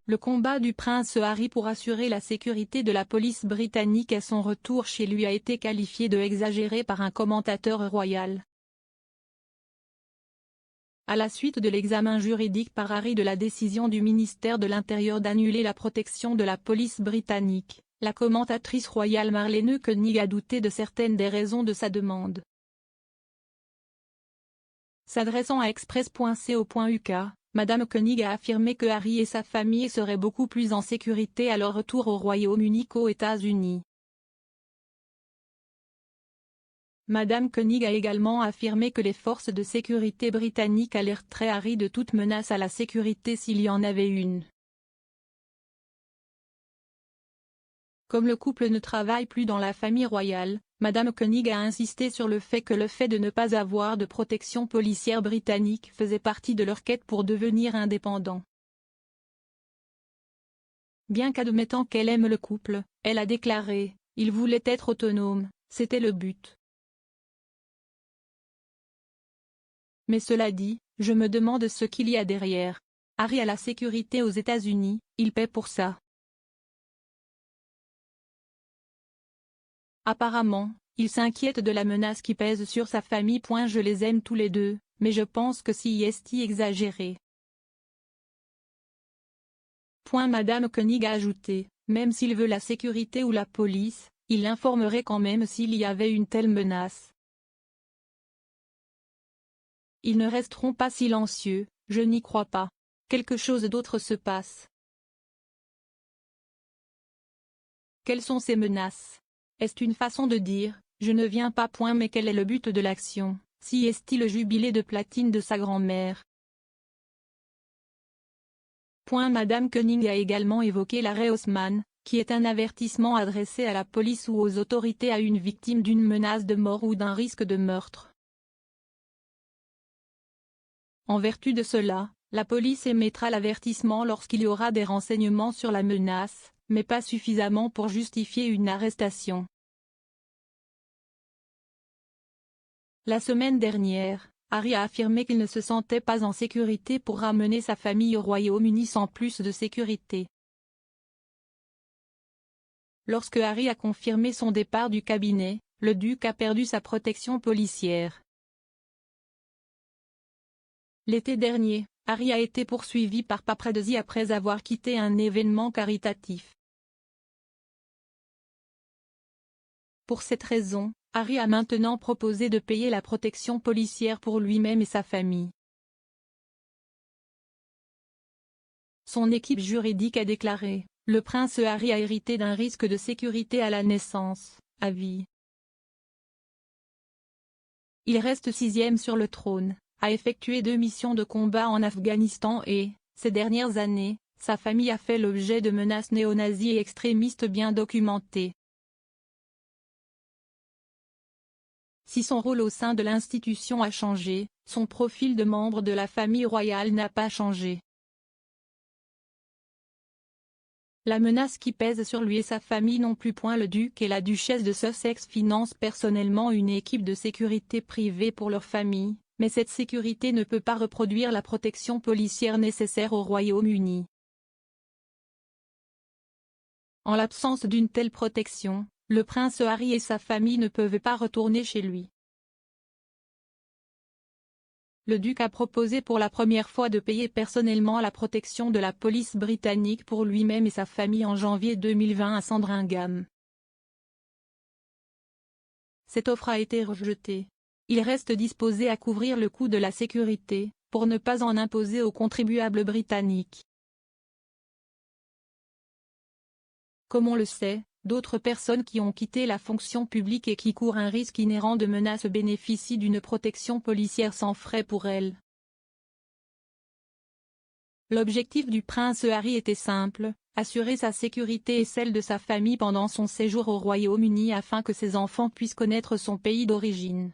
Le combat du prince Harry pour assurer la sécurité de la police britannique à son retour chez lui a été qualifié de exagéré par un commentateur royal. À la suite de l'examen juridique par Harry de la décision du ministère de l'Intérieur d'annuler la protection de la police britannique, la commentatrice royale Marlene Koenig a douté de certaines des raisons de sa demande. S'adressant à Express.co.uk, Madame Koenig a affirmé que Harry et sa famille seraient beaucoup plus en sécurité à leur retour au Royaume-Uni qu'aux États-Unis. Madame Koenig a également affirmé que les forces de sécurité britanniques alerteraient Harry de toute menace à la sécurité s'il y en avait une. Comme le couple ne travaille plus dans la famille royale, Madame Koenig a insisté sur le fait que le fait de ne pas avoir de protection policière britannique faisait partie de leur quête pour devenir indépendants. Bien qu'admettant qu'elle aime le couple, elle a déclaré « Il voulait être autonome, c'était le but. Mais cela dit, je me demande ce qu'il y a derrière. Harry a la sécurité aux États-Unis, il paie pour ça. » Apparemment, il s'inquiète de la menace qui pèse sur sa famille. Je les aime tous les deux, mais je pense que c'est exagéré. Madame Koenig a ajouté, même s'il veut la sécurité ou la police, il l'informerait quand même s'il y avait une telle menace. Ils ne resteront pas silencieux, je n'y crois pas. Quelque chose d'autre se passe. Quelles sont ces menaces? Est-ce une façon de dire, je ne viens pas. Mais quel est le but de l'action, si est-il le jubilé de platine de sa grand-mère? Madame Koenig a également évoqué l'arrêt Haussmann, qui est un avertissement adressé à la police ou aux autorités à une victime d'une menace de mort ou d'un risque de meurtre. En vertu de cela, la police émettra l'avertissement lorsqu'il y aura des renseignements sur la menace, mais pas suffisamment pour justifier une arrestation. La semaine dernière, Harry a affirmé qu'il ne se sentait pas en sécurité pour ramener sa famille au Royaume-Uni sans plus de sécurité. Lorsque Harry a confirmé son départ du cabinet, le duc a perdu sa protection policière. L'été dernier, Harry a été poursuivi par paparazzi après avoir quitté un événement caritatif. Pour cette raison, Harry a maintenant proposé de payer la protection policière pour lui-même et sa famille. Son équipe juridique a déclaré, le prince Harry a hérité d'un risque de sécurité à la naissance, à vie. Il reste 6e sur le trône, a effectué 2 missions de combat en Afghanistan et, ces dernières années, sa famille a fait l'objet de menaces néo-nazis et extrémistes bien documentées. Si son rôle au sein de l'institution a changé, son profil de membre de la famille royale n'a pas changé. La menace qui pèse sur lui et sa famille non plus. Le duc et la duchesse de Sussex financent personnellement une équipe de sécurité privée pour leur famille, mais cette sécurité ne peut pas reproduire la protection policière nécessaire au Royaume-Uni. En l'absence d'une telle protection, le prince Harry et sa famille ne peuvent pas retourner chez lui. Le duc a proposé pour la première fois de payer personnellement la protection de la police britannique pour lui-même et sa famille en janvier 2020 à Sandringham. Cette offre a été rejetée. Il reste disposé à couvrir le coût de la sécurité, pour ne pas en imposer aux contribuables britanniques. Comme on le sait, d'autres personnes qui ont quitté la fonction publique et qui courent un risque inhérent de menaces bénéficient d'une protection policière sans frais pour elles. L'objectif du prince Harry était simple, assurer sa sécurité et celle de sa famille pendant son séjour au Royaume-Uni afin que ses enfants puissent connaître son pays d'origine.